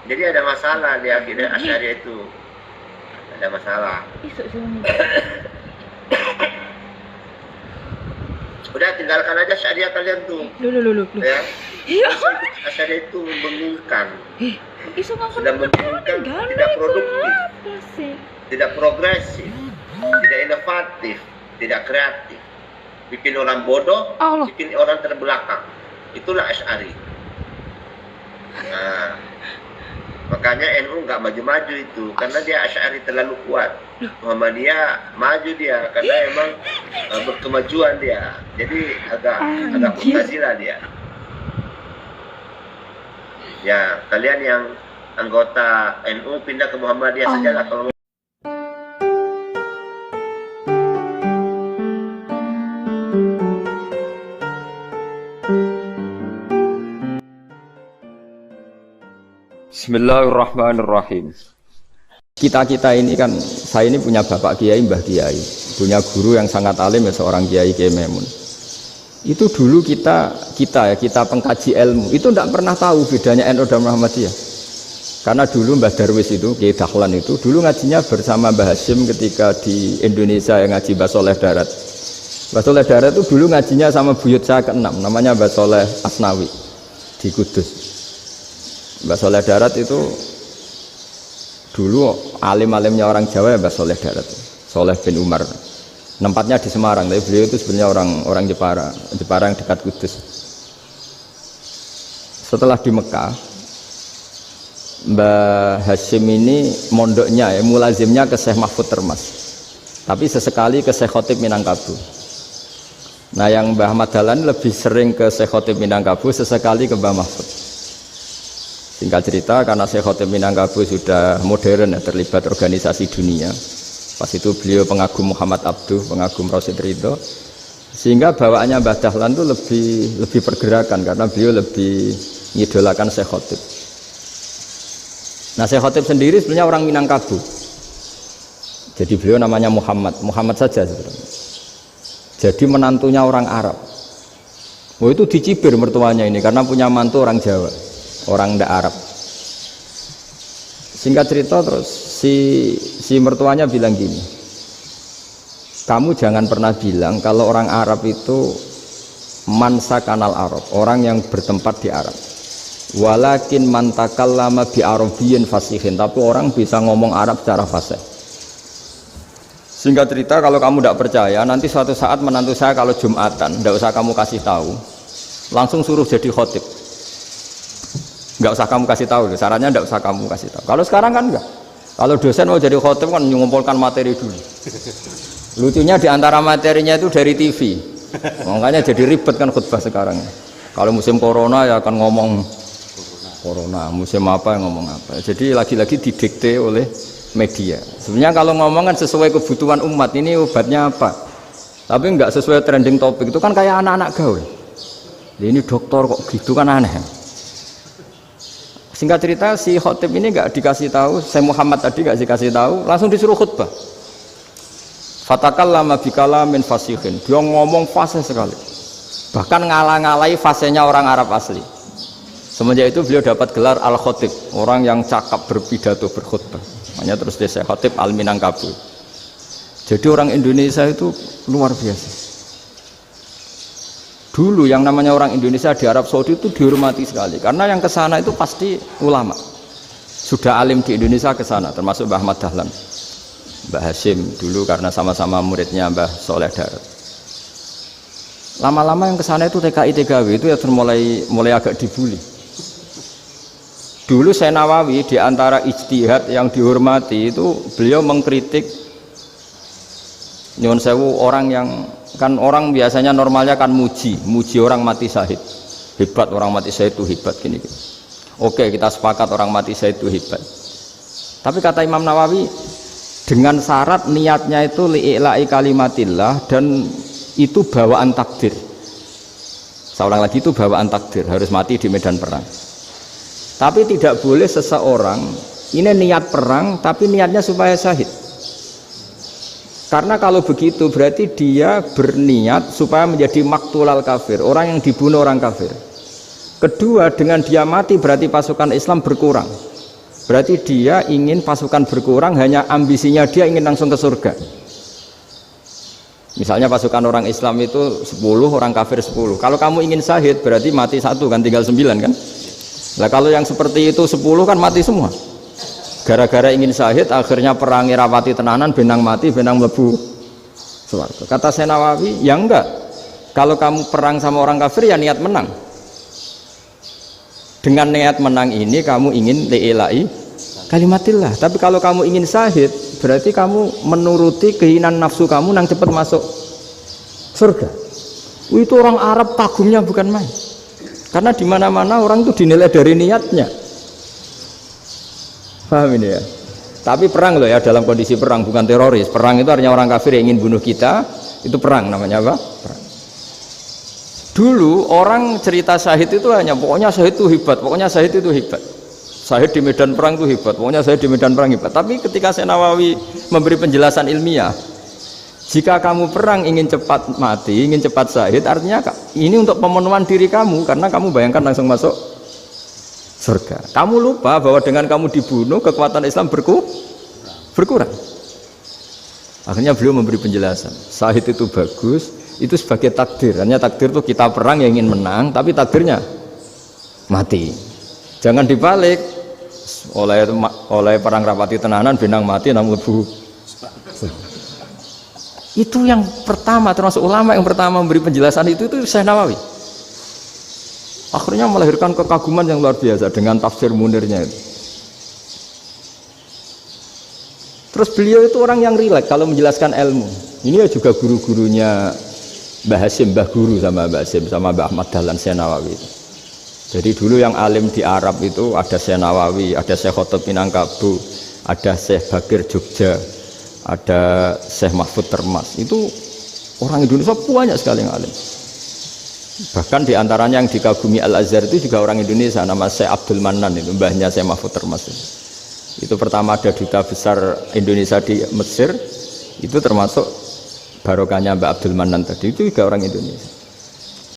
Jadi ada masalah di akidah Asy'ariyah itu. Ada masalah. Udah tinggalkan aja Syariah kalian tuh. Loh. Ya. Iya. Asy'ariyah itu membingungkan. Iso Sudah membingungkan, tidak produktif, tidak progresif, tidak inovatif, tidak kreatif. Bikin orang bodoh, Allah. bikin orang terbelakang. Itulah Asy'ari. Nah, makanya NU nggak maju-maju itu karena dia Asy'ari terlalu kuat. Muhammadiyah maju dia karena emang berkemajuan dia. Jadi agak Mu'tazilah dia. Ya, kalian yang anggota NU pindah ke Muhammadiyah sajalah kalau Bismillahirrahmanirrahim. Kita ini kan, saya ini punya bapak kiai, mbah kiai, punya guru yang sangat alim ya, seorang kiai Kiai Memun. Itu dulu kita pengkaji ilmu itu tidak pernah tahu bedanya NU dan Muhammadiyah. Karena dulu Mbah Darwis itu, Kiai Dahlan itu dulu ngajinya bersama Mbah Hasyim ketika di Indonesia yang ngaji Mbah Soleh Darat. Mbah Soleh Darat itu dulu ngajinya sama buyut saya ke-6, namanya Mbah Soleh Asnawi di Kudus. Mbah Soleh Darat itu dulu alim-alimnya orang Jawa ya Mbah Soleh Darat, Soleh bin Umar. Tempatnya di Semarang, tapi beliau itu sebenarnya orang Jepara yang dekat Kudus. Setelah di Mekah, Mbah Hasyim ini mondoknya ya, mulazimnya ke Syekh Mahfud Termas. Tapi sesekali ke Syekh Khotib Minangkabau. Nah, yang Mbah Ahmad Dahlan lebih sering ke Syekh Khotib Minangkabau, sesekali ke Mbah Mahfud. Singkat cerita, karena Syekh Khotib Minangkabau sudah modern ya, terlibat organisasi dunia. Pas itu beliau pengagum Muhammad Abduh, pengagum Rasid Ridho, sehingga bawaannya Mbah Dahlan itu lebih pergerakan karena beliau lebih mengidolakan Syekh Khotib. Nah, Syekh Khotib sendiri sebenarnya orang Minangkabau. Jadi beliau namanya Muhammad saja sebenarnya. Jadi menantunya orang Arab. Oh, itu dicibir mertuanya ini karena punya mantu orang Jawa, orang ndak Arab. Singkat cerita terus si mertuanya bilang gini, kamu jangan pernah bilang kalau orang Arab itu mansa kanal Arab, orang yang bertempat di Arab. Walakin man takallama bi arabiyyin fasihin, tapi orang bisa ngomong Arab secara fasih. Singkat cerita, kalau kamu tidak percaya, nanti suatu saat menantu saya kalau Jumatan, tidak usah kamu kasih tahu, langsung suruh jadi khotib. Nggak usah kamu kasih tahu, sarannya nggak usah kamu kasih tahu. Kalau sekarang kan enggak. Kalau dosen mau jadi khotib kan mengumpulkan materi dulu. Lucunya diantara materinya itu dari TV, makanya jadi ribet kan khutbah sekarang. Kalau musim corona ya akan ngomong corona, musim apa yang ngomong apa. Jadi lagi-lagi didikte oleh media. Sebenarnya kalau ngomong kan sesuai kebutuhan umat, ini obatnya apa. Tapi nggak sesuai trending topik, itu kan kayak anak-anak gaul. Ini dokter kok gitu kan aneh. Singkat cerita, si khotib ini nggak dikasih tahu, saya Muhammad tadi nggak dikasih tahu, langsung disuruh khutbah. Fatakallama bikalamin fasihin, dia ngomong fasih sekali, bahkan ngalah-ngalahi fasihnya orang Arab asli. Semenjak itu beliau dapat gelar al-khotib, orang yang cakap berpidato berkhutbah. Makanya terus desa khotib al-Minangkabau. Jadi orang Indonesia itu luar biasa. Dulu yang namanya orang Indonesia di Arab Saudi itu dihormati sekali karena yang ke sana itu pasti ulama. Sudah alim di Indonesia ke sana, termasuk Mbah Ahmad Dahlan, Mbah Hasyim dulu karena sama-sama muridnya Mbah Soleh Darat. Lama-lama yang ke sana itu TKI TKW itu ya mulai agak dibully. Dulu Syekh Nawawi di antara ijtihad yang dihormati itu beliau mengkritik nyuwun sewu orang yang kan orang biasanya normalnya kan muji orang mati syahid, hebat orang mati syahid itu hebat gini. Oke, kita sepakat orang mati syahid itu hebat. Tapi kata Imam Nawawi dengan syarat niatnya itu li'ila'i kalimatillah dan itu bawaan takdir. Saya ulang lagi, itu bawaan takdir, harus mati di medan perang. Tapi tidak boleh seseorang ini niat perang tapi niatnya supaya syahid. Karena kalau begitu berarti dia berniat supaya menjadi maktulal kafir, orang yang dibunuh orang kafir. Kedua, dengan dia mati berarti pasukan Islam berkurang. berarti dia ingin pasukan berkurang, hanya ambisinya dia ingin langsung ke surga. Misalnya pasukan orang Islam itu 10, orang kafir 10. Kalau kamu ingin syahid berarti mati 1 kan, tinggal 9 kan. Nah kalau yang seperti itu 10 kan mati semua. Gara-gara ingin syahid akhirnya perangi rapati tenanan, benang mati, benang mlebu swarga. Kata Senawawi, ya enggak. Kalau kamu perang sama orang kafir ya niat menang. Dengan niat menang ini kamu ingin li'ilai kalimatillah. Tapi kalau kamu ingin syahid berarti kamu menuruti keinginan nafsu kamu nang cepat masuk surga. Itu orang Arab kagumnya bukan main. Karena di mana-mana orang itu dinilai dari niatnya. Paham ini ya? Tapi perang loh ya, dalam kondisi perang, bukan teroris. Perang itu artinya orang kafir yang ingin bunuh kita, itu perang namanya apa? Perang. Dulu orang cerita syahid itu hanya pokoknya syahid itu hebat, pokoknya syahid itu hebat. Syahid di medan perang itu hebat, pokoknya syahid di medan perang hebat. Tapi ketika Senawawi memberi penjelasan ilmiah, jika kamu perang ingin cepat mati, ingin cepat syahid, artinya ini untuk pemenuhan diri kamu, karena kamu bayangkan langsung masuk surga. Kamu lupa bahwa dengan kamu dibunuh kekuatan Islam berkurang. Akhirnya beliau memberi penjelasan. Syahid itu bagus, itu sebagai takdir. Hanya takdir itu kita perang yang ingin menang, tapi takdirnya mati. Jangan dibalik. Oleh perang rapati tenanan benang mati namun lebu. Itu yang pertama, termasuk ulama yang pertama memberi penjelasan itu Syekh Nawawi. Akhirnya melahirkan kekaguman yang luar biasa dengan tafsir Munirnya itu. Terus beliau itu orang yang rileks kalau menjelaskan ilmu. Ini ya juga guru-gurunya Mbah Hasyim, Mbah Guru sama Mbah Hasyim sama Mbah Ahmad Dahlan Syekh Nawawi. Jadi dulu yang alim di Arab itu ada Syekh Nawawi, ada Syekh Khotib Minangkabau, ada Syekh Bakir Jogja, ada Syekh Mahfud Termas. Itu orang Indonesia banyak sekali yang alim. Bahkan diantaranya yang dikagumi Al-Azhar itu juga orang Indonesia, nama Syekh Abdul Manan, itu mbahnya Syekh Mahfud Termas. Itu pertama ada duta besar Indonesia di Mesir, itu termasuk barokahnya Mbak Abdul Manan tadi, itu juga orang Indonesia.